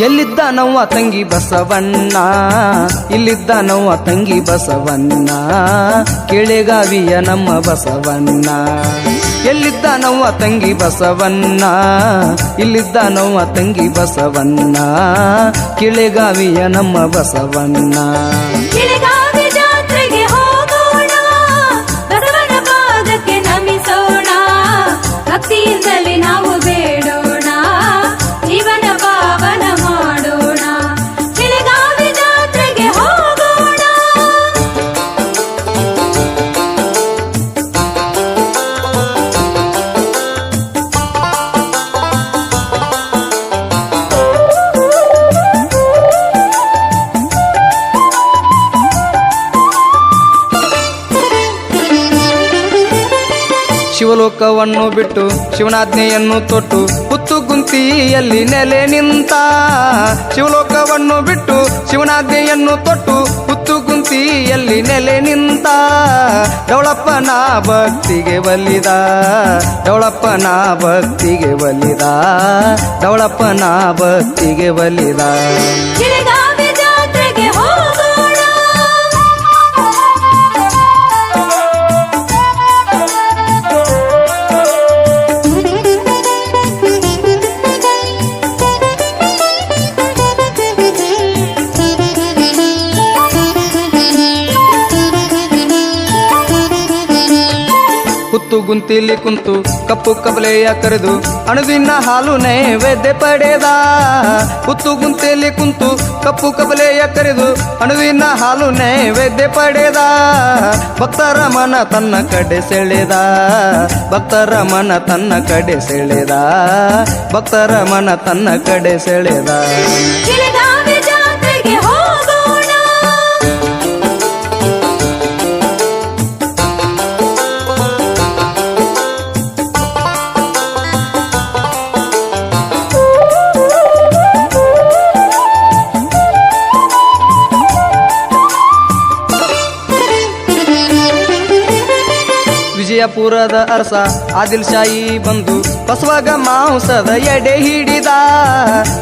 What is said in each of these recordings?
ಎಲ್ಲಿದ್ದ ನವ್ವ ತಂಗಿ ಬಸವಣ್ಣ ಇಲ್ಲಿದ್ದ ನವ್ವ ತಂಗಿ ಬಸವಣ್ಣ ಕೆಳೆಗಾವಿಯ ನಮ್ಮ ಬಸವಣ್ಣ ಎಲ್ಲಿದ್ದ ನವ್ವ ತಂಗಿ ಬಸವಣ್ಣ ಇಲ್ಲಿದ್ದ ನವ್ವ ತಂಗಿ ಬಸವಣ್ಣ ಕೆಳೆಗಾವಿಯ ನಮ್ಮ ಬಸವಣ್ಣ ಕೆಳಗಾವಿ ಜಾತ್ರೆಗೆ ಹೋಗೋಣ ಬಸವನ ಪಾದಕ್ಕೆ ನಮಿಸೋಣ ಭಕ್ತಿಯಿಂದಲೇ ನಾವು ಬೇಡೋಣ ಜೀವನ ಪಾವನ ಮಾಡೋಣ ಕೆಳಗಾವಿ ಜಾತ್ರೆಗೆ ಹೋಗೋಣ ಶಿವಲೋಕವನ್ನು ಬಿಟ್ಟು ಶಿವನಾಜ್ಞೆಯನ್ನು ತೊಟ್ಟು ಹುತ್ತುಗುಂತಿಯಲ್ಲಿ ನೆಲೆ ನಿಂತ ಶಿವಲೋಕವನ್ನು ಬಿಟ್ಟು ಶಿವನಾಜ್ಞೆಯನ್ನು ತೊಟ್ಟು ಹುತ್ತುಗುಂತಿಯಲ್ಲಿ ನೆಲೆ ನಿಂತ ಡೌಳಪ್ಪನ ಭಕ್ತಿಗೆ ಒಲಿದ ಡೌಳಪ್ಪನ ಭಕ್ತಿಗೆ ಒಲಿದ ಡೌಳಪ್ಪನ ಭಕ್ತಿಗೆ ಒಲಿದ ಕೆಳಗಾವಿ ಜಾತ್ರೆಗೆ ಹೋಗೋಣ ಹುತ್ತು ಗುಂತಿಲಿ ಕುಂತು ಕಪ್ಪು ಕಬಲೆಯ ಕರೆದು ಅಣುವಿನ ಹಾಲು ನೈವೇದ್ಯ ಪಡೆದ ಹುತ್ತು ಗುಂತಿಲಿ ಕುಂತು ಕಪ್ಪು ಕಬಲೆಯ ಕರೆದು ಅಣುವಿನ ಹಾಲು ನೈವೇದ್ಯ ಪಡೆದ ಭಕ್ತರ ಮನ ತನ್ನ ಕಡೆ ಸೆಳೆದ ಭಕ್ತರ ಮನ ತನ್ನ ಕಡೆ ಸೆಳೆದ ಭಕ್ತರ ಮನ ತನ್ನ ಕಡೆ ಸೆಳೆದ ಕೆಳಗಾವಿ ಜಾತ್ರೆಗೆ ಹೋಗೋಣ ವಿಜಯಪುರದ ಅರಸ ಆದಿಲ್ ಶಾಹಿ ಬಂದು ಬಸವಗ ಮಾಂಸದ ಎಡೆ ಹಿಡಿದ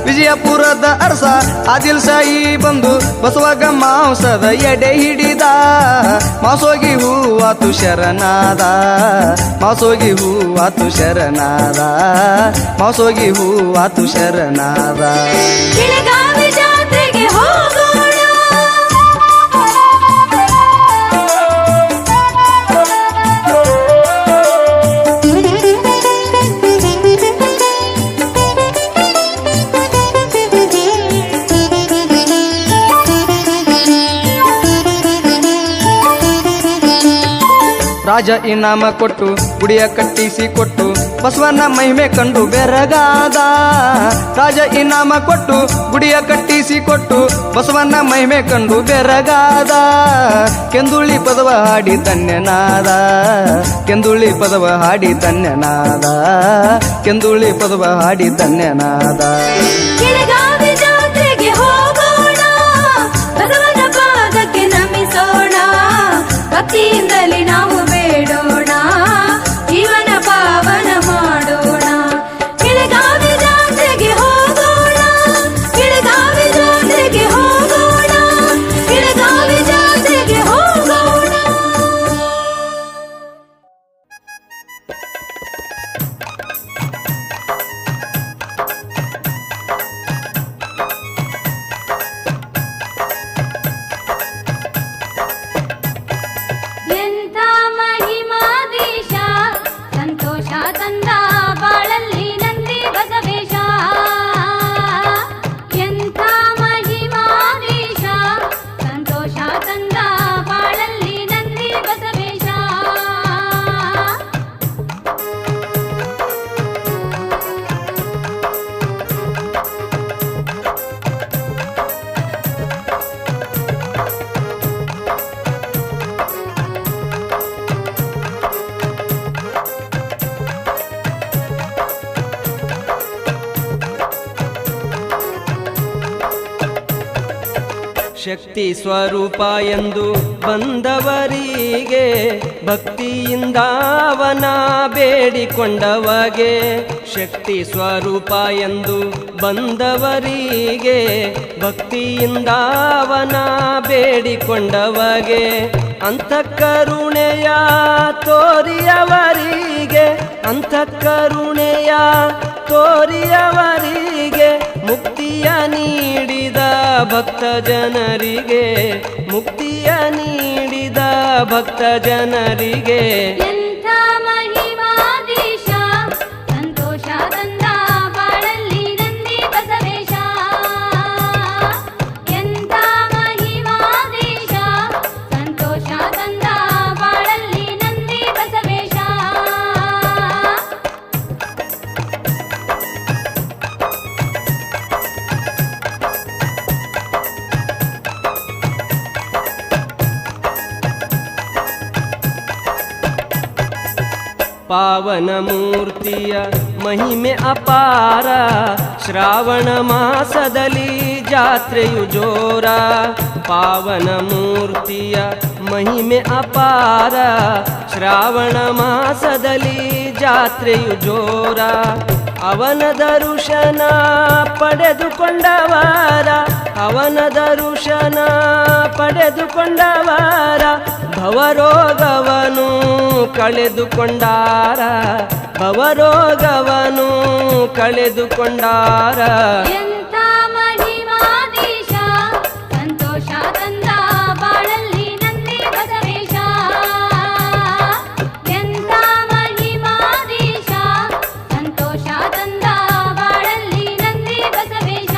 ವಿಜಯಪುರದ ಅರಸ ಆದಿಲ್ ಶಾಹಿ ಬಂದು ಬಸವಗ ಮಾಂಸದ ಎಡೆ ಹಿಡಿದ ಮಾಸೋಗಿ ಹೂವಾತು ಶರಣಾದ ಮಾಸೋಗಿ ಹೂವಾತು ಶರಣಾದ ಮಾಸೋಗಿ ಹೂವಾತು ಶರಣಾದ ಕೆಳಗಾವಿ ಜಾತ್ರೆಗೆ ಹೋಗೋಣ ರಾಜ ಇನಾಮ ಕೊಟ್ಟು ಗುಡಿಯ ಕಟ್ಟಿಸಿ ಕೊಟ್ಟು ಬಸವನ ಮಹಿಮೆ ಕಂಡು ಬೆರಗಾದ ರಾಜ ಇನಾಮ ಕೊಟ್ಟು ಗುಡಿಯ ಕಟ್ಟಿಸಿ ಕೊಟ್ಟು ಬಸವನ ಮಹಿಮೆ ಕಂಡು ಬೆರಗಾದ ಕೆಂದುಳಿ ಪದವ ಹಾಡಿ ಧನ್ಯನಾದ ಕೆಂದುಳಿ ಪದವ ಹಾಡಿ ಧನ್ಯನಾದ ಕೆಂದುಳಿ ಪದವ ಹಾಡಿ ಧನ್ಯನಾದ ಕೆಳಗಾವಿ ಜಾತ್ರೆಗೆ ಹೋಗೋಣ ಬಸವನ ಪಾದಕ್ಕೆ ನಮಿಸೋಣ ಭಕ್ತಿಯಿಂದಲೇ ನಾವು ಬೇಡೋಣ ಜೀವನ ಪಾವನ ಮಾಡೋಣ ಕೆಳಗಾವಿ ಜಾತ್ರೆಗೆ ಹೋಗೋಣ ಕೆಳಗಾವಿ ಜಾತ್ರೆಗೆ ಹೋಗೋಣ ಕೆಳಗಾವಿ ಜಾತ್ರೆಗೆ ಹೋಗೋಣ ಶಕ್ತಿ ಸ್ವರೂಪ ಎಂದು ಬಂದವರಿಗೆ ಭಕ್ತಿಯಿಂದ ಅವನ ಬೇಡಿಕೊಂಡವಗೆ ಶಕ್ತಿ ಸ್ವರೂಪ ಎಂದು ಬಂದವರಿಗೆ ಭಕ್ತಿಯಿಂದ ಅವನ ಬೇಡಿಕೊಂಡವಗೆ ಅಂತಃಕರುಣೆಯ ತೋರಿಯವರಿಗೆ ಅಂತಃಕರುಣೆಯ ತೋರಿಯವರಿಗೆ ಮುಕ್ತಿಯ ನೀಡಿದ ಭಕ್ತ ಜನರಿಗೆ ಮುಕ್ತಿಯ ನೀಡಿದ ಭಕ್ತ ಜನರಿಗೆ ಎಂಥ ಮಹಿಮಾಧೀಶ ಸಂತೋಷ ತಂದ ಬಾಳಲ್ಲಿ ನಂದಿ ಬಸವೇಶ ಎಂಥ ಮಹಿಮಾಧೀಶ ಸಂತೋಷ ತಂದ ಬಾಳಲ್ಲಿ ನಂದಿ ಬಸವೇಶ ಪಾವನ ಮೂರ್ತಿಯ ಮಹಿಮೆ ಅಪಾರ ಶ್ರಾವಣ ಮಾಸದಲ್ಲಿ ಜಾತ್ರೆಯು ಜೋರ ಪಾವನ ಮೂರ್ತಿಯ ಮಹಿಮೆ ಅಪಾರ ಶ್ರಾವಣ ಮಾಸದಲ್ಲಿ ಜಾತ್ರೆಯು ಜೋರ ಅವನ ದರ್ಶನ ಪಡೆದುಕೊಂಡವರ ಅವನ ದರ್ಶನ ಪಡೆದುಕೊಂಡವರ ಭವರೋಗವನು ಕಳೆದುಕೊಂಡಾರ ಭವರೋಗವನು ಕಳೆದುಕೊಂಡಾರ ಎಂಥ ಮಹಿಮಾಧೀಶ ಸಂತೋಷ ತಂದ ಬಾಳಲ್ಲಿ ನಂದಿ ಬಸವೇಶ ಎಂಥ ಮಹಿಮಾಧೀಶ ಸಂತೋಷ ತಂದ ಬಾಳಲ್ಲಿ ನಂದಿ ಬಸವೇಶ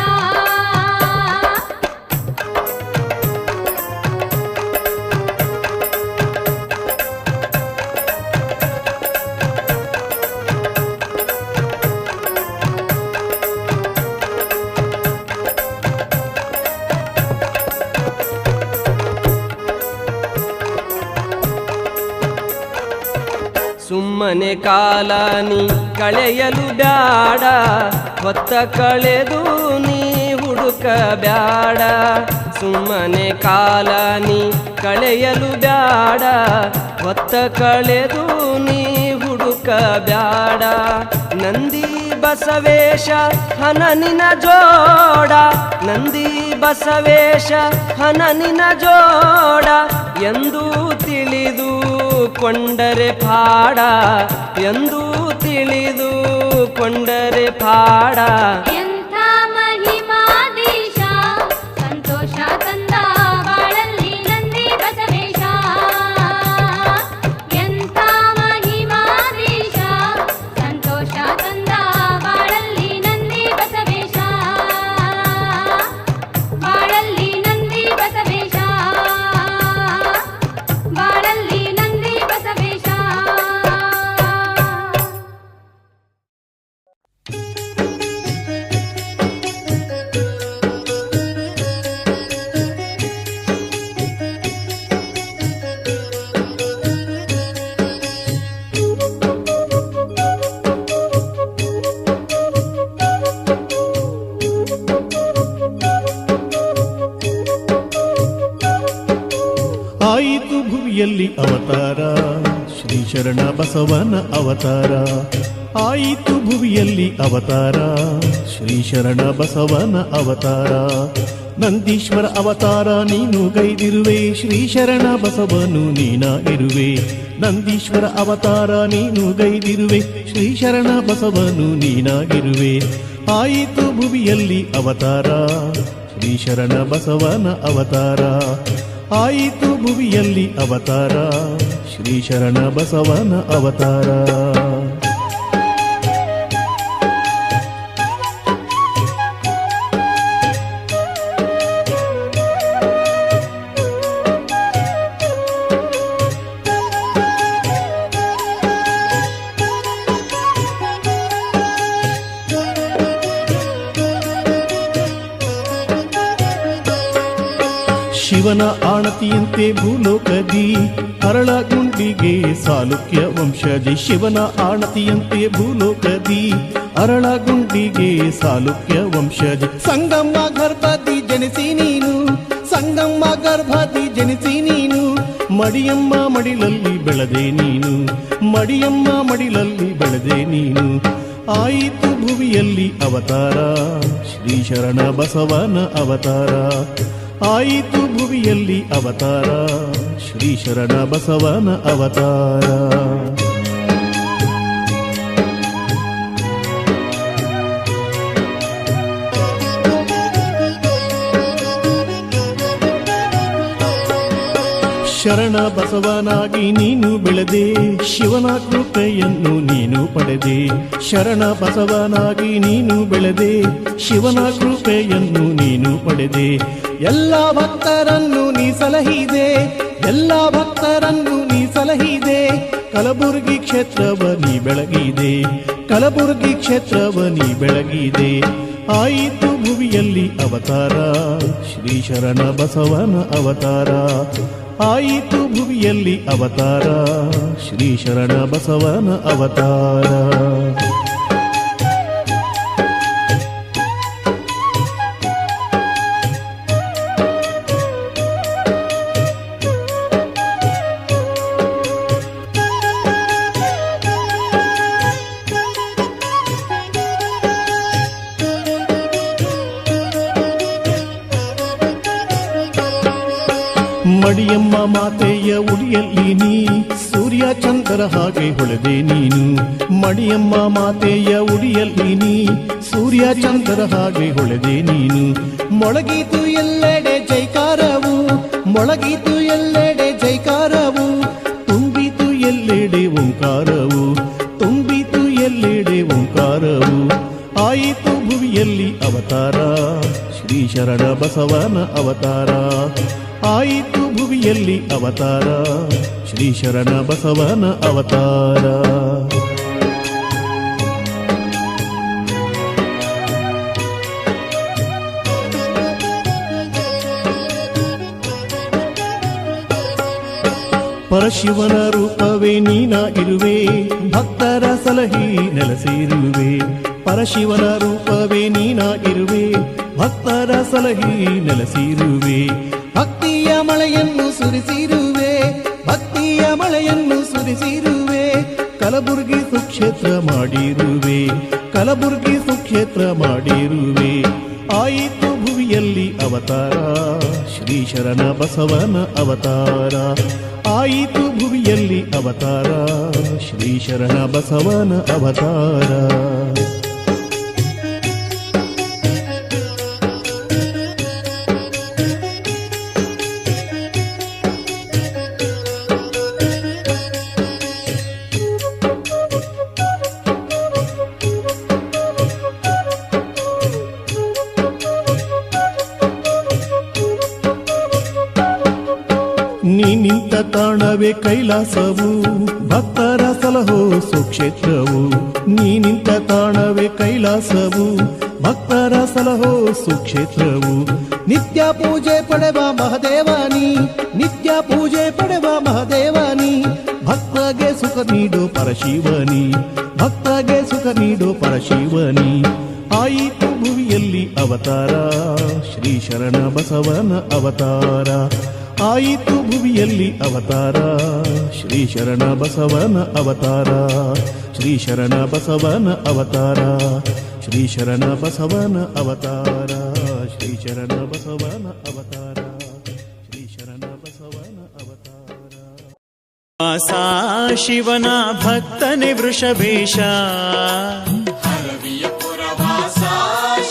ಸುಮ್ಮನೆ ಕಾಲಾನಿ ಕಳೆಯಲು ಬ್ಯಾಡ ಹೊತ್ತ ಕಳೆದು ನೀ ಹುಡುಕ ಬ್ಯಾಡ ಸುಮ್ಮನೆ ಕಾಲಾನಿ ಕಳೆಯಲು ಬ್ಯಾಡ ಹೊತ್ತ ಕಳೆದು ನೀ ಹುಡುಕ ಬ್ಯಾಡ ನಂದಿ ಬಸವೇಶ ಹನನಿನ ಜೋಡ ನಂದಿ ಬಸವೇಶ ಹನನಿನ ಜೋಡ ಎಂದು ತಿಳಿದು ಕೊಂಡರೆ ಪಾಡ ಎಂದು ತಿಳಿದು ಕೊಂಡರೆ ಪಾಡ ಎಂಥ ಮಹಿಮಾಧೀಶ ಸಂತೋಷ ತಂದ ಬಾಳಲ್ಲಿ ನಂದಿ ಬಸವೇಶ ಎಂಥ ಮಹಿಮಾಧೀಶ ಸಂತೋಷ ತಂದ ಬಾಳಲ್ಲಿ ನಂದಿ ಬಸವೇಶ ಬಾಳಲ್ಲಿ ನಂದಿ ಬಸವೇಶ ಬಾಳಲ್ಲಿ ನಂದಿ ಬಸವೇಶ ಆಯಿತು ಭುವಿಯಲ್ಲಿ ಅವತಾರ ಶ್ರೀ ಶರಣ ಬಸವನ ಅವತಾರ ಆಯಿತು ಭುವಿಯಲ್ಲಿ ಅವತಾರ ಶ್ರೀ ಶರಣ ಬಸವನ ಅವತಾರ ನಂದೀಶ್ವರ ಅವತಾರ ನೀನು ಗೈದಿರುವೆ ಶ್ರೀ ಶರಣ ಬಸವನು ನೀನ ಇರುವೆ ನಂದೀಶ್ವರ ಅವತಾರ ನೀನು ಗೈದಿರುವೆ ಶ್ರೀ ಶರಣ ಬಸವನು ನೀನಾಗಿರುವೆ ಆಯಿತು ಭುವಿಯಲ್ಲಿ ಅವತಾರ ಶ್ರೀ ಶರಣ ಬಸವನ ಅವತಾರ ಆಯಿತು ಭುವಿಯಲ್ಲಿ ಅವತಾರ ಶ್ರೀ ಶರಣ ಬಸವನ ಅವತಾರ ಶಿವನ ಆಣತಿಯಂತೆ ಭೂಲೋಕದಿ ಅರಳಗುಂಡಿಗೆ ಸಾಲುಕ್ಯ ವಂಶಜಿ ಶಿವನ ಆಣತಿಯಂತೆ ಭೂಲೋಕದಿ ಅರಳಗುಂಡಿಗೆ ಸಾಲುಕ್ಯ ವಂಶಜಿ ಸಂಗಮ ಗರ್ಭದಿ ಜನಿಸಿ ನೀನು ಸಂಗಮ್ಮ ಗರ್ಭದಿ ಜನಿಸಿ ನೀನು ಮಡಿಯಮ್ಮ ಮಡಿಲಲ್ಲಿ ಬೆಳೆದೆ ನೀನು ಮಡಿಯಮ್ಮ ಮಡಿಲಲ್ಲಿ ಬೆಳೆದೆ ನೀನು ಆಯಿತು ಭುವಿಯಲ್ಲಿ ಅವತಾರ ಶ್ರೀ ಶರಣ ಬಸವನ ಅವತಾರ ಆಯಿತು ಭುವಿಯಲ್ಲಿ ಅವತಾರ ಶ್ರೀ ಶರಣ ಬಸವನ ಅವತಾರ ಶರಣ ಬಸವನಾಗಿ ನೀನು ಬೆಳೆದೆ ಶಿವನ ಕೃಪೆಯನ್ನು ನೀನು ಪಡೆದೆ ಶರಣ ಬಸವನಾಗಿ ನೀನು ಬೆಳೆದೆ ಶಿವನ ಕೃಪೆಯನ್ನು ನೀನು ಪಡೆದೆ ಎಲ್ಲ ಭಕ್ತರನ್ನು ನೀ ಸಲಹಿದೆ ಎಲ್ಲ ಭಕ್ತರನ್ನು ನೀ ಸಲಹಿದೆ ಕಲಬುರ್ಗಿ ಕ್ಷೇತ್ರವ ನೀ ಬೆಳಗಿದೆ ಕಲಬುರ್ಗಿ ಕ್ಷೇತ್ರವ ನೀ ಬೆಳಗಿದೆ ಆಯಿತು ಭುವಿಯಲ್ಲಿ ಅವತಾರ ಶ್ರೀ ಶರಣ ಬಸವನ ಅವತಾರ ಆಯಿತು ಭುವಿಯಲ್ಲಿ ಅವತಾರ ಶ್ರೀ ಶರಣ ಬಸವನ ಅವತಾರ ಮಡಿಯಮ್ಮ ಮಾತೆಯ ಉಡಿಯಲ್ಲಿ ನೀ ಸೂರ್ಯ ಚಂದ್ರ ಹಾಗೆ ಹೊಳೆದೆ ನೀನು ಮಡಿಯಮ್ಮ ಮಾತೆಯ ಉಡಿಯಲ್ಲಿ ನೀ ಸೂರ್ಯ ಚಂದ್ರ ಹಾಗೆ ಹೊಳೆದೆ ನೀನು ಮೊಳಗೀತು ಎಲ್ಲೆಡೆ ಜೈಕಾರವು ಮೊಳಗೀತು ಎಲ್ಲೆಡೆ ಜೈಕಾರವು ತುಂಬಿತು ಎಲ್ಲೆಡೆ ಓಂಕಾರವು ತುಂಬಿತು ಎಲ್ಲೆಡೆ ಓಂಕಾರವು ಆಯಿತು ಭುವಿಯಲ್ಲಿ ಅವತಾರ ಶ್ರೀ ಶರಣ ಬಸವನ ಅವತಾರ ಆಯಿತು ಭುವಿಯಲ್ಲಿ ಅವತಾರ ಶ್ರೀ ಶರಣ ಬಸವನ ಅವತಾರ ಪರಶಿವನ ರೂಪವೇ ನೀನ ಇರುವೆ ಭಕ್ತರ ಸಲಹಿ ನೆಲೆಸಿರುವೆ ಪರಶಿವನ ರೂಪವೇ ನೀನ ಇರುವೆ ಭಕ್ತರ ಸಲಹಿ ನೆಲೆಸಿರುವೆ ಭಕ್ತಿಯ ಮಳೆಯನ್ನು ಸುರಿಸಿರುವೆ ಭಕ್ತಿಯ ಮಳೆಯನ್ನು ಸುರಿಸಿರುವೆ ಕಲಬುರ್ಗಿ ಸುಕ್ಷೇತ್ರ ಮಾಡಿರುವೆ ಕಲಬುರ್ಗಿ ಸುಕ್ಷೇತ್ರ ಮಾಡಿರುವೆ ಆಯಿತು ಭುವಿಯಲ್ಲಿ ಅವತಾರ ಶ್ರೀ ಶರಣ ಬಸವನ ಅವತಾರ ಆಯಿತು ಭುವಿಯಲ್ಲಿ ಅವತಾರ ಶ್ರೀ ಶರಣ ಬಸವನ ಅವತಾರ ನೀ ನಿಂತ ತಾಣವೇ ಕೈಲಾಸವು ಭಕ್ತರ ಸಲಹೋ ಸುಕ್ಷೇತ್ರವು ನೀ ನಿಂತ ತಾಣವೇ ಕೈಲಾಸವು ಭಕ್ತರ ಸಲಹೋ ಸುಕ್ಷೇತ್ರವು ನಿತ್ಯ ಪೂಜೆ ಪಡೆವ ಮಹದೇವಾನಿ ನಿತ್ಯ ಪೂಜೆ ಪಡೆವ ಮಹದೇವಾನಿ ಭಕ್ತಗೆ ಸುಖ ನೀಡೋ ಪರಶಿವನಿ ಭಕ್ತಗೆ ಸುಖ ನೀಡೋ ಪರಶಿವನಿ ಆಯಿತು ಭುವಿಯಲ್ಲಿ ಅವತಾರ ಶ್ರೀ ಶರಣ ಬಸವನ ಅವತಾರ ಆಯಿತು ಭುವಿಯಲ್ಲಿ ಅವತಾರ ಶ್ರೀ ಶರಣ ಬಸವನ ಅವತಾರ ಶ್ರೀ ಶರಣ ಬಸವನ ಅವತಾರ ಶ್ರೀ ಶರಣ ಬಸವನ ಅವತಾರ ಶ್ರೀ ಶರಣ ಬಸವನ ಅವತಾರ ಶ್ರೀ ಶರಣ ಬಸವನ ಅವತಾರ ವಾಸಾ ಶಿವನ ಭಕ್ತನೆ ವೃಷಭೇಶ ಹರವಿಯ ಪುರವಾಸ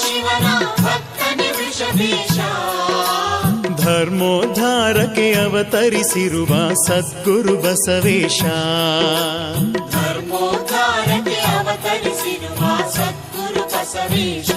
ಶಿವನ ಭಕ್ತನೆ ವೃಷಭೇಶ ಧರ್ಮೋದ್ಧಾರಕ್ಕೆ ಅವತರಿಸಿರುವ ಸದ್ಗುರು ಬಸವೇಶ ಧರ್ಮೋದ್ಧಾರಕ್ಕೆ ಅವತರಿಸಿರುವ ಸದ್ಗುರು ಬಸವೇಶ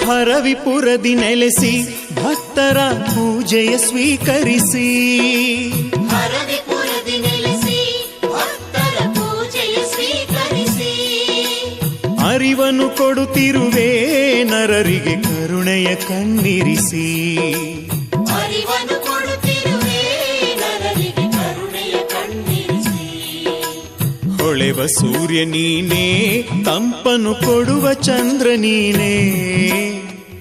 ಹರವಿಪುರದಿ ನೆಲೆಸಿ ಭಕ್ತರ ಪೂಜೆಯ ಸ್ವೀಕರಿಸಿ ಹರವಿಪುರದಿ ನೆಲೆಸಿ ಭಕ್ತರ ಕೊಡುತ್ತಿರುವೆ ನರರಿಗೆ ಕರುಣೆಯ ಕಣ್ಣಿರಿಸಿ. ಅರಿವನ್ನು ಕೊಡುತ್ತಿರುವೆ ನರರಿಗೆ ಕರುಣೆಯ ಕಣ್ಣಿರಿಸಿ. ಹೊಳೆವ ಸೂರ್ಯ ನೀನೇ, ತಂಪನು ಕೊಡುವ ಚಂದ್ರ ನೀನೇ.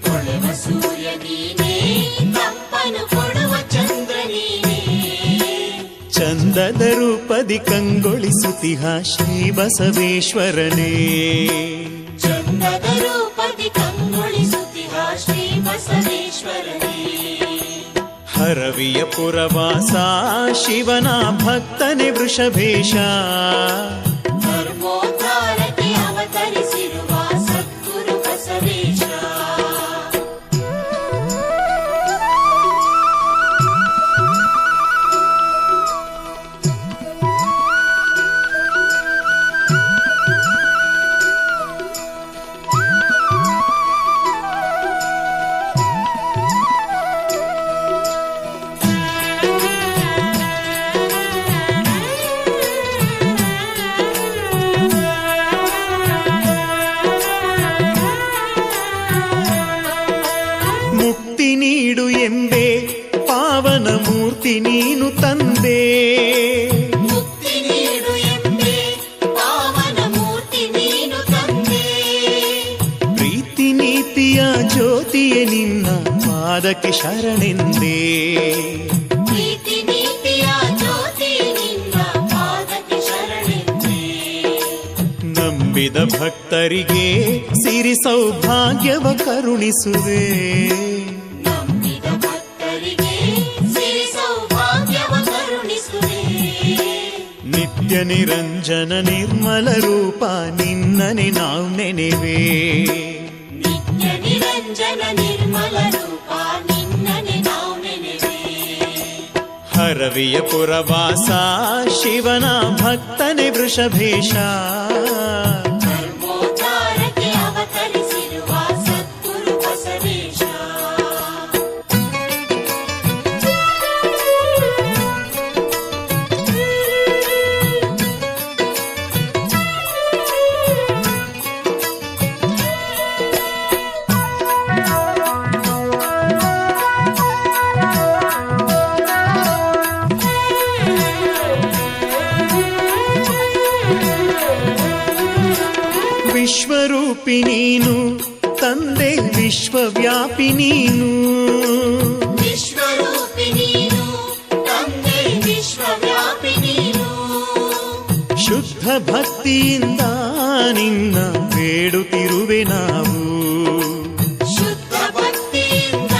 ಹೊಳೆವ ಸೂರ್ಯ ನೀನೇ, ತಂಪನು ಕೊಡುವ ಚಂದ್ರ ನೀನೇ. ಚಂದದ ರೂಪದಿ ಕಂಗೊಳಿಸುತ್ತಿಹ ಶ್ರೀ ಬಸವೇಶ್ವರನೇ. ಚಂದದ ರೂಪದಿ ಕಂಗೊಳಿಸುತ್ತಿಹ ಶ್ರೀ ಬಸವೇಶ್ವರನೇ. ಹರವಿಯ ಪುರವಾಸ ಶಿವನ ಭಕ್ತನೇ ವೃಷಭೇಶ. ಧರ್ಮೋದ್ಧಾರಕ್ಕೆ ಅವತರಿಸಿರುವ ಸದ್ಗುರು ಬಸವೇಶ. ಮುಕ್ತಿ ನೀಡು ಎಂಬೆ ಪಾವನ ಮೂರ್ತಿ ನೀನು ತಂದೆ. ಮುಕ್ತಿ ನೀಡು ಎಂಬೆ ಪಾವನ ಮೂರ್ತಿ ನೀನು ತಂದೆ. ಪ್ರೀತಿ ನೀತಿಯ ಜ್ಯೋತಿಯೇ ನಿನ್ನ ಪಾದಕ್ಕೆ ಶರಣೆಂದೇ. ಪ್ರೀತಿ ನೀತಿಯ ಜ್ಯೋತಿ ನಿನ್ನ ಪಾದಕ್ಕೆ ಶರಣೆಂದೇ. ನಂಬಿದ ಭಕ್ತರಿಗೆ ಸಿರಿ ಸೌಭಾಗ್ಯವ ಕರುಣಿಸುವೆ. ನಂಬಿದ ಭಕ್ತರಿಗೆ ಸಿರಿ ಸೌಭಾಗ್ಯವ ಕರುಣಿಸುವೆ. ನಿತ್ಯ ನಿರಂಜನ ನಿರ್ಮಲ ರೂಪ ನಿನ್ನನೆ ನಾವು ನೆನೆವೆ. ನಿತ್ಯ ನಿರಂಜನ ನಿರ್ಮಲ ರೂಪ ನಿನ್ನನೆ ನಾವು ನೆನೆವೆ. ಹರವಿಯ ಪುರವಾಸ ಶಿವನ ಭಕ್ತನೇ ವೃಷಭೇಶ. ಧರ್ಮೋದ್ಧಾರಕ್ಕೆ ಅವತರಿಸಿರುವ ಸದ್ಗುರು ಬಸವೇಶ. ವಿಶ್ವರೂಪಿ ನೀನು ತಂದೆ ವಿಶ್ವವ್ಯಾಪಿ ನೀನು. ವಿಶ್ವರೂಪಿ ನೀನು ತಂದೆ ವಿಶ್ವವ್ಯಾಪಿ ನೀನು. ಶುದ್ಧ ಭಕ್ತಿಯಿಂದ ನಿನ್ನ ಬೇಡುತ್ತಿರುವೆ ನಾವು. ಶುದ್ಧ ಭಕ್ತಿಯಿಂದ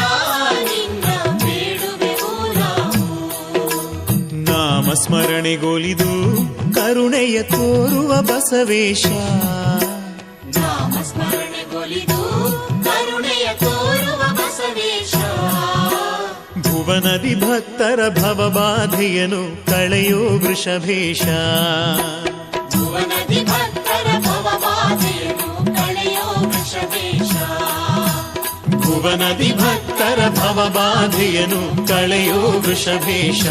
ನಿನ್ನ ಬೇಡುವೆವು ನಾವು. ನಾಮ ಸ್ಮರಣೆಗೊಲಿದು ಕರುಣೆಯ ತೋರುವ ಬಸವೇಶ. ನಾಮ ಸ್ಮರಣೆಗೊಲಿದು ಕರುಣೆಯ ತೋರುವ ಬಸವೇಶ. ಭುವನದಿ ಭಕ್ತರ ಭವಬಾಧೆಯನು ಕಳೆಯೋ ವೃಷಭೇಶ. ಭುವನದಿ ಭಕ್ತರ ಭವಬಾಧೆಯನ್ನು ಕಳೆಯೋ ವೃಷಭೇಶ. ಭುವನದಿ ಭಕ್ತರ ಭವಬಾಧೆಯನು ಕಳೆಯೋ ವೃಷಭೇಶ.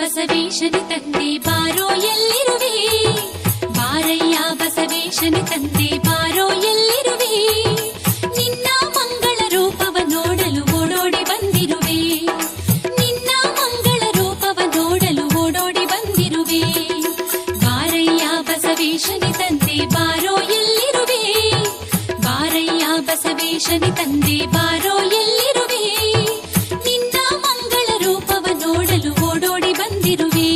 ಬಸವೇಶನಿ ತಂದೆ ಬಾರೋ ಎಲ್ಲಿರುವೆ, ಬಾರಯ್ಯ ಬಸವೇಶನಿ ತಂದೆ ಬಾರೋ ಎಲ್ಲಿರುವೆ, ನಿನ್ನ ಮಂಗಳ ರೂಪವ ನೋಡಲು ಓಡೋಡಿ ಬಂದಿರುವೆ, ನಿನ್ನ ಮಂಗಳ ರೂಪವ ನೋಡಲು ಓಡೋಡಿ ಬಂದಿರುವೆ, ಬಾರಯ್ಯ ಬಸವೇಶನಿ ತಂದೆ ಬಾರೋ ಎಲ್ಲಿರುವೆ, ಬಾರಯ್ಯ ಬಸವೇಶನಿ ತಂದೆ ಬಾರೋ ಎಲ್ಲಿರುವೆ, ನಿನ್ನ ಮಂಗಳ ರೂಪವ ನೋಡಲು ಓಡೋಡಿ ಬಂದಿರುವೆ,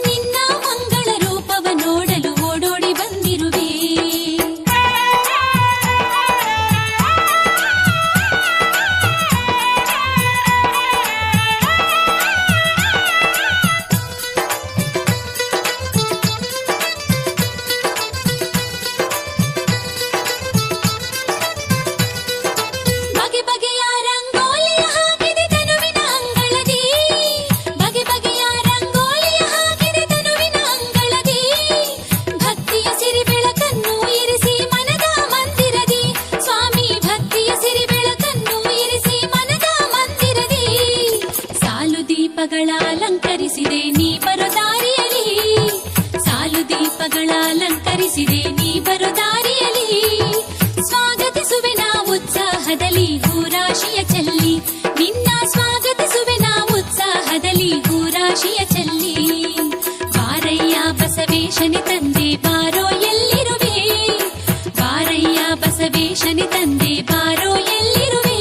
ನಿನ್ನ ಮಂಗಳ ರೂಪವ ನೋಡಲು ಓಡೋಡಿ ಬಂದಿರುವೆ. ದೀಪಗಳ ಅಲಂಕರಿಸಿದೆ ನೀ ಬರೋ ದಾರಿಯಲಿ, ಸಾಲು ದೀಪಗಳ ಅಲಂಕರಿಸಿದೆ ನೀ ಬರೋ ದಾರಿಯಲಿ. ಸ್ವಾಗತಿಸುವೆ ನಾ ಉತ್ಸಾಹದಲ್ಲಿ ಹೂರಾಶಿಯ ಚೆಲ್ಲಿ, ನಿನ್ನ ಸ್ವಾಗತಿಸುವೆ ನಾ ಉತ್ಸಾಹದಲ್ಲಿ ಹೂರಾಶಿಯ ಚೆಲ್ಲಿ. ಬಾರಯ್ಯ ಬಸವೇಶನಿ ತಂದೆ ಬಾರೋ ಎಲ್ಲಿರುವೆ, ಬಾರಯ್ಯ ಬಸವೇಶನಿ ತಂದೆ ಬಾರೋ ಎಲ್ಲಿರುವೆ.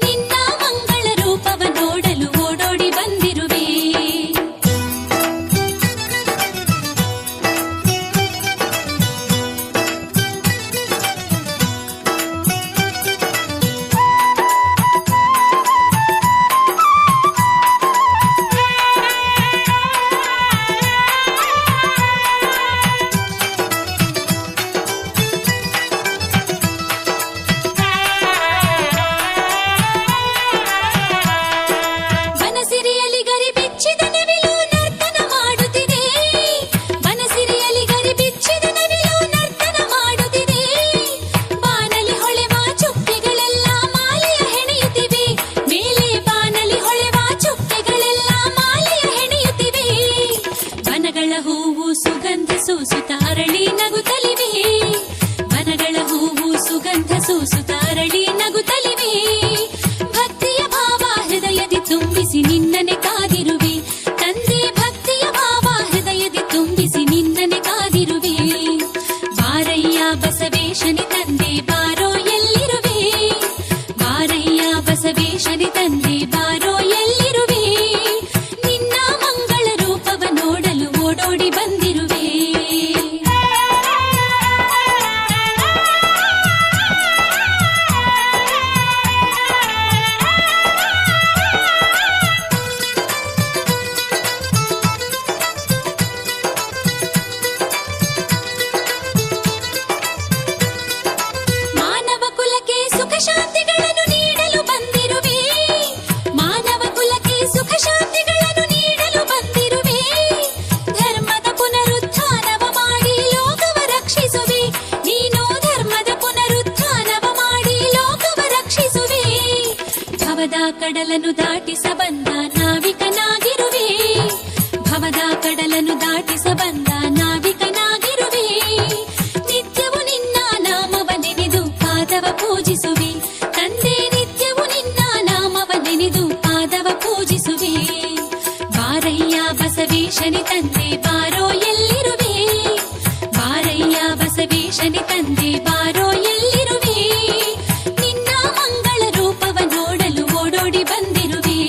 ನಿನ್ನ ಮಂಗಳ ರೂಪವ ನೋಡಲು ಓಡೋಡಿ ಬಂದಿರುವೆ. ಬನಸಿರಿಯಲಿ ಗರಿ ಬಿಚ್ಚಿದ ನವಿಲು ನರ್ತನ ಮಾಡುತ್ತಿದೆ, ಬನಸಿರಿಯಲಿ ಗರಿ ಬಿಚ್ಚಿದ ನವಿಲು ನರ್ತನ ಮಾಡುತ್ತಿದೆ. ಬಾನಲಿ ಹೊಳೆವ ಚುಕ್ಕೆಗಳೆಲ್ಲ ಮಾಲೆಯ ಹೆಣೆಯುತ್ತಿವೆ, ಮೇಲೆ ಬಾನಲಿ ಹೊಳೆವ ಚುಕ್ಕೆಗಳೆಲ್ಲ ಮಾಲೆಯ ಹೆಣೆಯುತ್ತಿವೆ. ಬನಗಳ ಹೂವು ಸುಗಂಧ ಸೂಸುತ್ತ ಅರಳಿ ನಗುತ್ತಲಿವೆ, ಬನಗಳ ಹೂವು ಸುಗಂಧ ಸೂಸುತ್ತ ಅರಳಿ ನಗುತ್ತಲಿವೆ. ಭಕ್ತಿಯ ಭಾವ ಹೃದಯದಿ ತುಂಬಿಸಿ ನಿನ್ನನೆ ಕಾದಿರುವೆ, ತಂದೆ ಭಕ್ತಿಯ ಭಾವ ಹೃದಯದಿ ತುಂಬಿಸಿ ನಿನ್ನನೆ ಕಾದಿರುವೆ. ಬಾರಯ್ಯ ಬಸವೇಶನಿ ತಂದೆ ಬಾರೋ ಎಲ್ಲಿರುವೆ, ಬಾರಯ್ಯ ಬಸವೇಶನಿ ತಂದೆ ಬಾರೋ ಎಲ್ಲಿರುವೆ. ನಿನ್ನ ಮಂಗಳ ರೂಪವ ನೋಡಲು ಓಡೋಡಿ ಬಂದಿರುವೆ. ಮಾನವ ಕುಲಕ್ಕೆ ಸುಖ ಶಾಂತಿಗಳನ್ನು ನೀಡಲು ಬಂದಿರುವೆ, ಮಾನವ ಕುಲಕ್ಕೆ ಸುಖ ಶಾಂತಿಗಳನ್ನು ನೀಡಲು ಬಂದಿರುವೆ. ಧರ್ಮದ ಪುನರುತ್ಥಾನವ ಮಾಡಿ ಲೋಕವ ರಕ್ಷಿಸುವೆ, ನೀನು ಧರ್ಮದ ಪುನರುತ್ಥಾನವ ಮಾಡಿ ಲೋಕವ ರಕ್ಷಿಸುವೆ. ಭವದ ಕಡಲನ್ನು ದಾಟಿಸ ಬಂದ ನಾವಿಕನಾಗಿರುವೆ, ಭವದ ಕಡಲನ್ನು ದಾಟಿಸ ಬಂದ ನಾವಿಕನಾಗಿರುವೆ. ನಿತ್ಯವು ನಿನ್ನ ನಾಮವ ನೆನೆದು ಪಾದವ ಪೂಜಿಸುವೆ, ತಂದೆ ನಿತ್ಯವು ನಿನ್ನ ನಾಮವ ನೆನೆದು ಪಾದವ ಪೂಜಿಸುವೆ. ಬಾರಯ್ಯ ಬಸವೇಶನಿ ತಂದೆ ಬಾರೋ ಎಲ್ಲಿರುವೆ, ಬಾರಯ್ಯ ಬಸವೇಶನಿ ತಂದೆ ಬಾರೋ ಎಲ್ಲಿರುವೆ. ನಿನ್ನ ಮಂಗಳ ರೂಪವ ನೋಡಲು ಓಡೋಡಿ ಬಂದಿರುವೆ,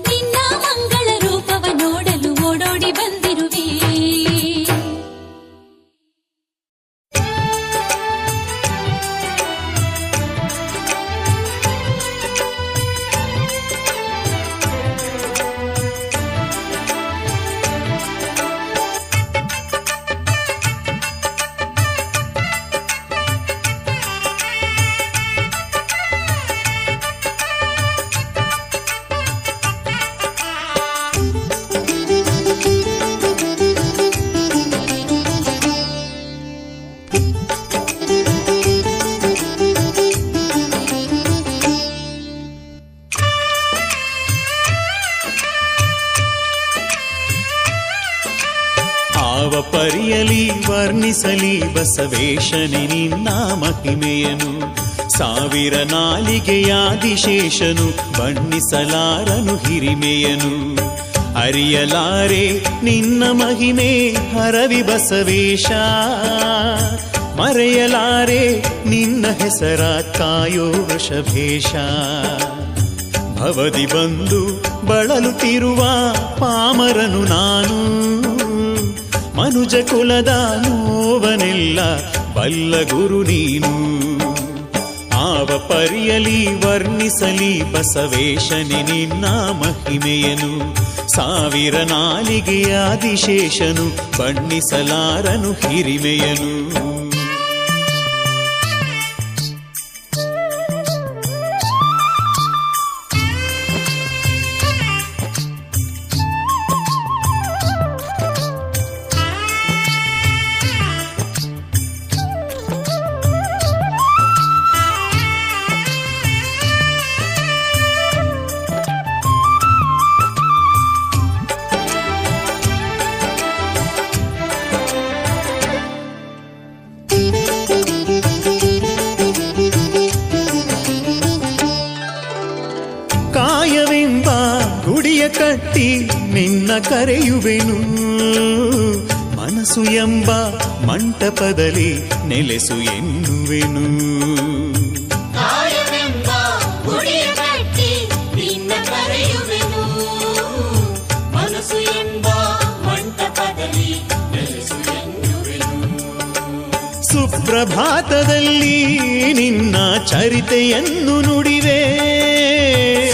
ನಿನ್ನ ಮಂಗಳ ರೂಪವ ನೋಡಲು ಓಡೋಡಿ ಬಂದಿರುವೆ. ಆವ ಪರಿಯಲಿ ವರ್ಣಿಸಲಿ ಬಸವೇಶನಿ ನಿನ್ನ ಮಹಿಮೆಯನು, ಸಾವಿರ ನಾಲಿಗೆಯಾದಿಶೇಷನು ಬಣ್ಣಿಸಲಾರನು ಹಿರಿಮೆಯನು. ಅರಿಯಲಾರೆ ನಿನ್ನ ಮಹಿಮೆ ಹರವಿ ಬಸವೇಶ, ಮರೆಯಲಾರೆ ನಿನ್ನ ಹೆಸರ ಕಾಯೋ ವೃಷಭೇಶ. ಭವದಿ ಬಂದು ಬಳಲುತ್ತಿರುವ ಪಾಮರನು ನಾನು, ಮನುಜ ಕುಲದ ನೋವನೆಲ್ಲ ಬಲ್ಲ ಗುರು ನೀನು. ಆವ ಪರಿಯಲಿ ವರ್ಣಿಸಲಿ ಬಸವೇಶನಿ ನಿನ್ನ ಮಹಿಮೆಯನು, ಸಾವಿರ ನಾಲಿಗೆಯಾದಿಶೇಷನು ಬಣ್ಣಿಸಲಾರನು ಹಿರಿಮೆಯನು. ಕಟ್ಟಿ ನಿನ್ನ ಕರೆಯುವೆನು, ಮನಸ್ಸು ಎಂಬ ಮಂಟಪದಲ್ಲಿ ನೆಲೆಸು ಎನ್ನುವೆನು. ಕಾಯವೆಂಬ ಗುಡಿಯ ಕಟ್ಟಿ ನಿನ್ನ ಕರೆಯುವೆನು, ಮನಸ್ಸು ಎಂಬ ಮಂಟಪದಲ್ಲಿ ನೆಲೆಸು ಎನ್ನುವೆನು. ಸುಪ್ರಭಾತದಲ್ಲಿ ನಿನ್ನ ಚರಿತೆಯನ್ನು ನುಡಿವೆ,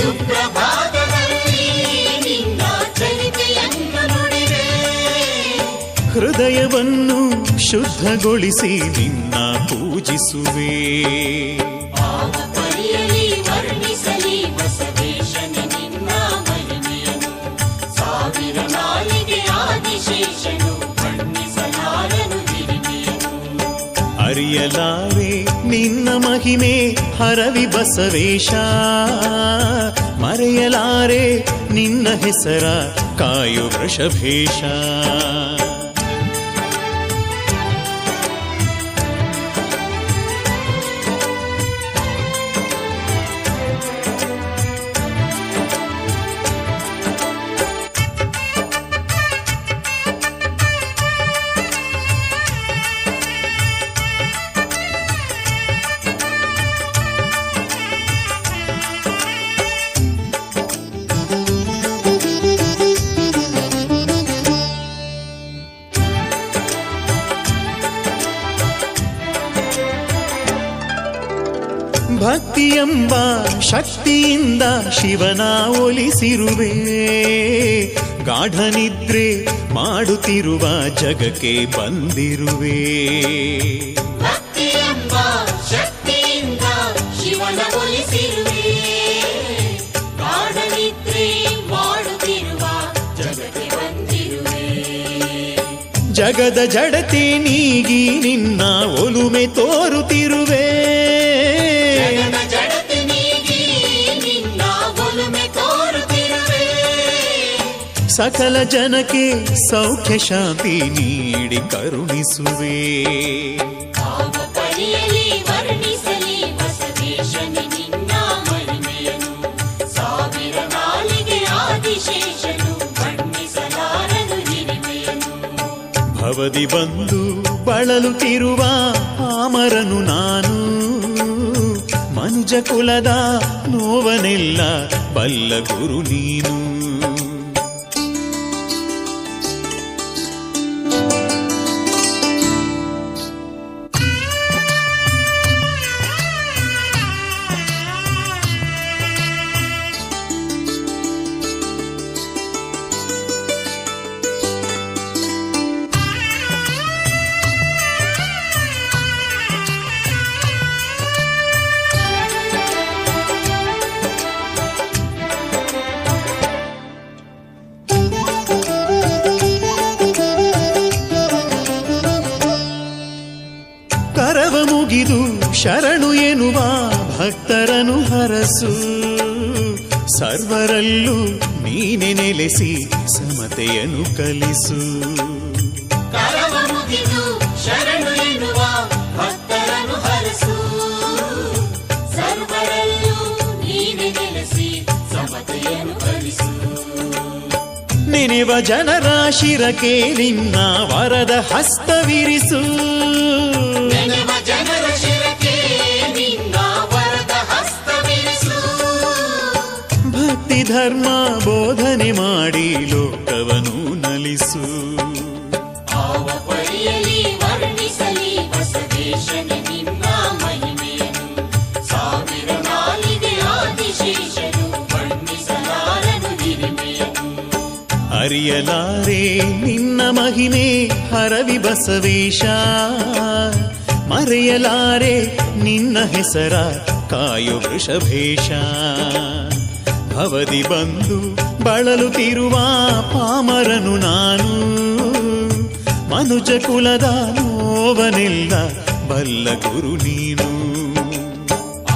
ಸುಪ್ರಭಾತದಲ್ಲಿ ನಿನ್ನ ಚರಿತೆಯನ್ನು ನುಡಿವೆ. ಹೃದಯವನ್ನು ಶುದ್ಧಗೊಳಿಸಿ ನಿನ್ನ ಪೂಜಿಸುವೆ. ಆವ ಪರಿಯಲಿ ವರ್ಣಿಸಲಿ ಬಸವೇಶನ ನಿನ್ನ ಮಹಿಮೆಯನು, ಸಾವಿರ ನಾಲಿಗೆ ಆದಿಶೇಷನು ಬಣ್ಣಿಸಲಾರನು ಹಿರಿಮೆಯನು. ಅರಿಯಲಾರೆ ನಿನ್ನ ಮಹಿಮೆ ಹರವಿ ಬಸವೇಶ, ಮರೆಯಲಾರೆ ನಿನ್ನ ಹೆಸರ ಕಾಯು ವೃಷಭೇಶ. ಭಕ್ತಿಯೆಂಬ ಶಕ್ತಿಯಿಂದ ಶಿವನ ಒಲಿಸಿರುವೆ, ಗಾಢ ನಿದ್ರೆ ಮಾಡುತ್ತಿರುವ ಜಗಕ್ಕೆ ಬಂದಿರುವೆ. ಭಕ್ತಿಯೆಂಬ ಶಕ್ತಿಯಿಂದ ಶಿವನ ಒಲಿಸಿರುವೆ, ಗಾಢ ನಿದ್ರೆ ಮಾಡುತ್ತಿರುವ ಜಗಕ್ಕೆ ಬಂದಿರುವೆ. ಜಗದ ಜಡತೆ ನೀಗಿ ನಿನ್ನ ಒಲುಮೆ ತೋರುತ್ತಿರುವೆ, ಜಗದ ಜಡತೆ ನೀಗಿ ನಿನ್ನ ಒಲುಮೆ ತೋರುತ್ತಿರುವೆ. ಸಕಲ ಜನಕ್ಕೆ ಸೌಖ್ಯ ಶಾಂತಿ ನೀಡಿ ಕರುಣಿಸುವೆ. ಆವ ಪರಿಯಲಿ ವರ್ಣಿಸಲಿ ಬಸವೇಶನ ನಿನ್ನ ಮಹಿಮೆಯನು, ಸಾವಿರ ನಾಲಿಗೆ ಆದಿಶೇಷನು ಬಣ್ಣಿಸಲಾರನು ಹಿರಿಮೆಯನು. ಭವದಿ ಬಂದು ಬಳಲುತ್ತಿರುವ ಪಾಮರನು ನಾನು, ಮನುಜ ಕುಲದ ನೋವನೆಲ್ಲ ಬಲ್ಲ ಗುರು ನೀನು. ಕರವ ಮುಗಿದು ಶರಣು ಎನ್ನುವ ಭಕ್ತರನು ಹರಸು, ಸರ್ವರಲ್ಲೂ ನೀನೆ ನೆಲೆಸಿ ಸಮತೆಯನ್ನು ಕಲಿಸು. ಕರವ ಮುಗಿದು ಶರಣು ಎನ್ನುವ ಭಕ್ತರನು ಹರಸು, ಸರ್ವರಲ್ಲೂ ನೀನೆ ನೆಲೆಸಿ ಸಮತೆಯನ್ನು ಕಲಿಸು. ನೆನೆವ ಜನರ ಶಿರಕ್ಕೆ ನಿನ್ನ ವರದ ಹಸ್ತವಿರಿಸು, ನೆನೆವ ಜನರ ಶಿರಕ್ಕೆ ನಿನ್ನ ವರದ ಹಸ್ತವಿರಿಸು. ಭಕ್ತಿ ಧರ್ಮ ಬೋಧನೆ ಮಾಡಿ ಲೋಕವನ್ನು ನಲಿಸು. ಆವ ಪರಿಯಲಿ ವರ್ಣಿಸಲಿ ಬಸವೇಶನ ನಿನ್ನ ಮಹಿಮೆಯನು, ಸಾವಿರ ನಾಲಿಗೆ ಆದಿಶೇಷನು ಬಣ್ಣಿಸಲಾರನು ಹಿರಿಮೆಯನು. ಅರಿಯಲಾರೆ ನಿನ್ನ ಮಹಿಮೆ ಹರವಿ ಬಸವೇಶ, ಮರೆಯಲಾರೆ ನಿನ್ನ ಹೆಸರ ಕಾಯು ವೃಷಭೇಶ. ಭವದಿ ಬಂದು ಬಳಲುತ್ತಿರುವ ಪಾಮರನು ನಾನು, ಮನುಜ ಕುಲದ ನೋವನೆಲ್ಲ ಬಲ್ಲ ಗುರು ನೀನು.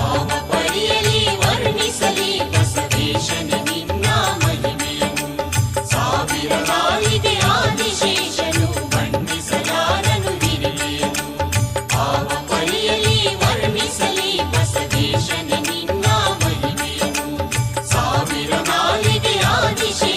ಆವ ಪರಿಯಲಿ ವರ್ಣಿಸಲಿ ಬಸವೇಶನ ನಿನ್ನ ಮಹಿಮೆಯನು, ಸಾವಿರ ನಾಲಿಗೆ ಆದಿಶೇಷನು ಬಣ್ಣಿಸಲಾರನು ಹಿರಿಮೆಯನು. ಆವ ಪರಿಯಲಿ ವರ್ಣಿಸಲಿ ಬಸವೇಶನ ನಿನ್ನ ಮಹಿಮೆಯನು, ಸಾವಿರ ನಾಲಿಗೆ ಆದಿಶೇಷನು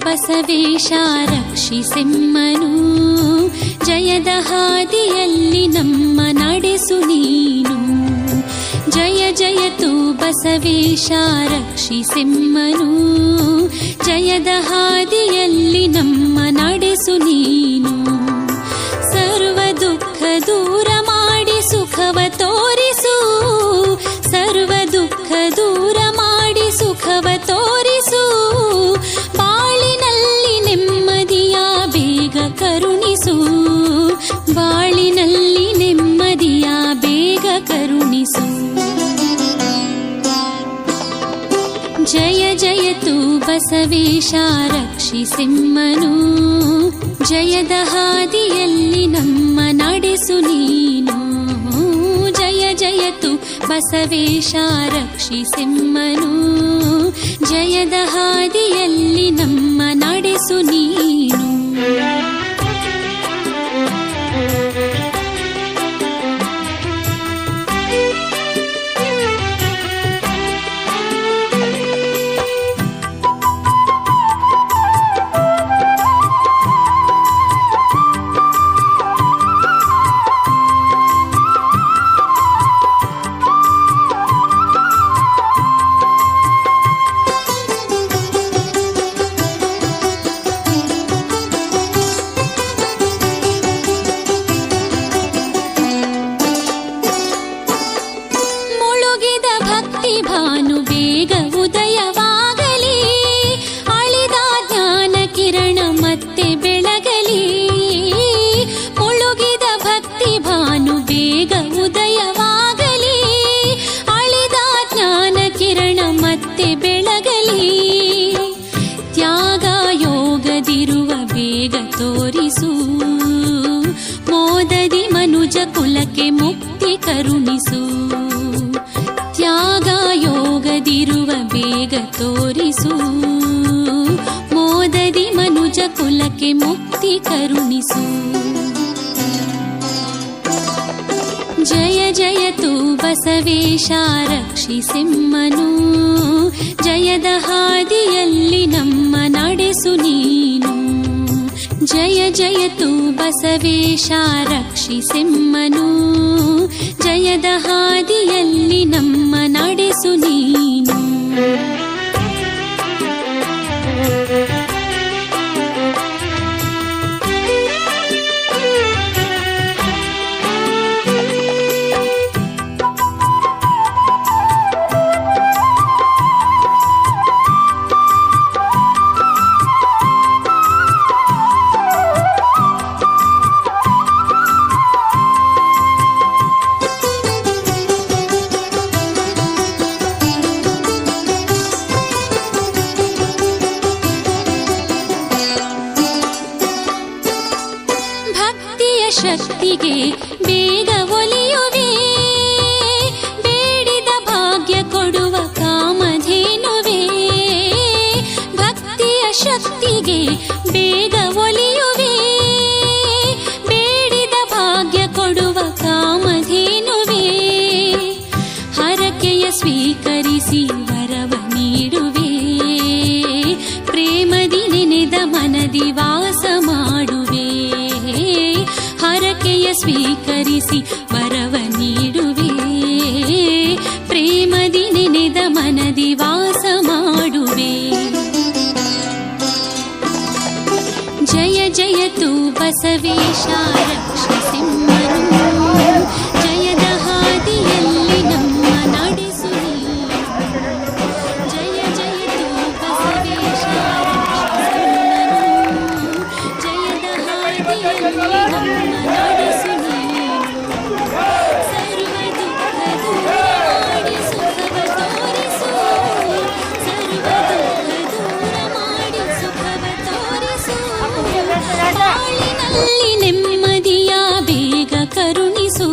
ಬಸವೇಶ ರಕ್ಷಿಸೆಮ್ಮನು, ಜಯದ ಹಾದಿಯಲ್ಲಿ ನಮ್ಮ ನಡೆಸು ನೀನು. ಜಯ ಜಯತು ಬಸವೇಶ ರಕ್ಷಿಸೆಮ್ಮನು, ಜಯದ ಹಾದಿಯಲ್ಲಿ ನಮ್ಮ ನಡೆಸು ನೀನು. ಸರ್ವ ದುಃಖ ದೂರ ಮಾಡಿ ಸುಖವ ತೋರಿಸು, ಸರ್ವ ದುಃಖ ದೂರ ಮಾಡಿ ಸುಖವ ತೋರಿಸು. ಬಾಳಿನಲ್ಲಿ ನೆಮ್ಮದಿಯ ಬೇಗ ಕರುಣಿಸು, ಬಾಳಿನಲ್ಲಿ ನೆಮ್ಮದಿಯ ಬೇಗ ಕರುಣಿಸು. ಜಯ ಜಯತು ಬಸವೇಶ ರಕ್ಷಿಸೆಮ್ಮನು, ಜಯದ ಹಾದಿಯಲ್ಲಿ ನಮ್ಮ ನಡೆಸು ನೀನು. ಜಯ ಜಯತು ಬಸವೇಶ ರಕ್ಷಿಸೆಮ್ಮನು, ಜಯದ ಹಾದಿಯಲ್ಲಿ ನಮ್ಮ ನಡೆಸು ನೀನು. ಭಾನು ಬೇಗ ಉದಯವಾಗಲಿ, ಅಳಿದ ಜ್ಞಾನ ಕಿರಣ ಮತ್ತೆ ಬೆಳಗಲಿ. ಮುಳುಗಿದ ಭಕ್ತಿ ಭಾನು ಬೇಗ ಉದಯವಾಗಲಿ, ಅಳಿದ ಜ್ಞಾನ ಕಿರಣ ಮತ್ತೆ ಬೆಳಗಲಿ. ತ್ಯಾಗ ಯೋಗದಿರುವ ಬೇಗ ತೋರಿಸು, ಮೋದದಿ ಮನುಜ ಕುಲಕ್ಕೆ ಮುಕ್ತಿ ಕರುಣಿಸು. ತ್ಯಾಗ ಯೋಗದಿರುವ ಬೇಗ ತೋರಿಸು, ಮೋದದಿ ಮನುಜ ಕುಲಕ್ಕೆ ಮುಕ್ತಿ ಕರುಣಿಸು. ಜಯ ಜಯತು ಬಸವೇಶ ರಕ್ಷಿಸೆಮ್ಮನು, ಜಯದ ಹಾದಿಯಲ್ಲಿ ನಮ್ಮ ನಡೆಸು ನೀನು. ಜಯ ಜಯತು ಬಸವೇಶ ರಕ್ಷಿಸೆಮ್ಮನು, ಜಯದ ಹಾದಿಯಲ್ಲಿ ನಮ್ಮ ನಡೆಸು ನೀನು. ಶಕ್ತಿಗೆ ಬೇಗ ಒಲಿಯುವೆ, ಬೇಡಿದ ಭಾಗ್ಯ ಕೊಡುವ ಕಾಮಧೇನುವೆ. ಭಕ್ತಿಯ ಶಕ್ತಿಗೆ ಬೇಗ ಒಲಿಯುವೆ, ಬೇಡಿದ ಭಾಗ್ಯ ಕೊಡುವ ಕಾಮಧೇನುವೆ. ಹರಕೆಯ ಸ್ವೀಕರಿಸಿ ವರವ ನೀಡುವೆ, ಪ್ರೇಮದಿ ನೆನೆದ ಮನದಿ ವಾಸ ಮಾಡುವೆ. ಹರಕೆಯ ಸ್ವೀಕರಿಸಿ ವರವ ನೀಡುವೆ, ಪ್ರೇಮದಿ ನೆನೆದ ಮನದಿ ವಾಸ ಮಾಡುವೆ. ಜಯ ಜಯತು ಬಸವೇಶ ರಕ್ಷಿಸೆಮ್ಮನು, ಜಯದ ಹಾದಿಯಲ್ಲಿ ನಮ್ಮ ನಡೆಸು ನೀನು. ಜಯ ಜಯತು ಬಸವೇಶ ರಕ್ಷಿಸೆಮ್ಮನು, ಜಯದ ಹಾದಿಯಲ್ಲಿ ನಮ್ಮ ನಡೆಸು ನೀನು. ಸರ್ವ ದುಃಖ ದೂರ ಮಾಡಿ ಸುಖವ ತೋರಿಸು, ಸರ್ವ ದುಃಖ ದೂರ ಮಾಡಿ ಸುಖವ ತೋರಿಸು. ಬಾಳಿನಲ್ಲಿ ನೆಮ್ಮದಿಯ ಬೇಗ ಕರುಣಿಸು,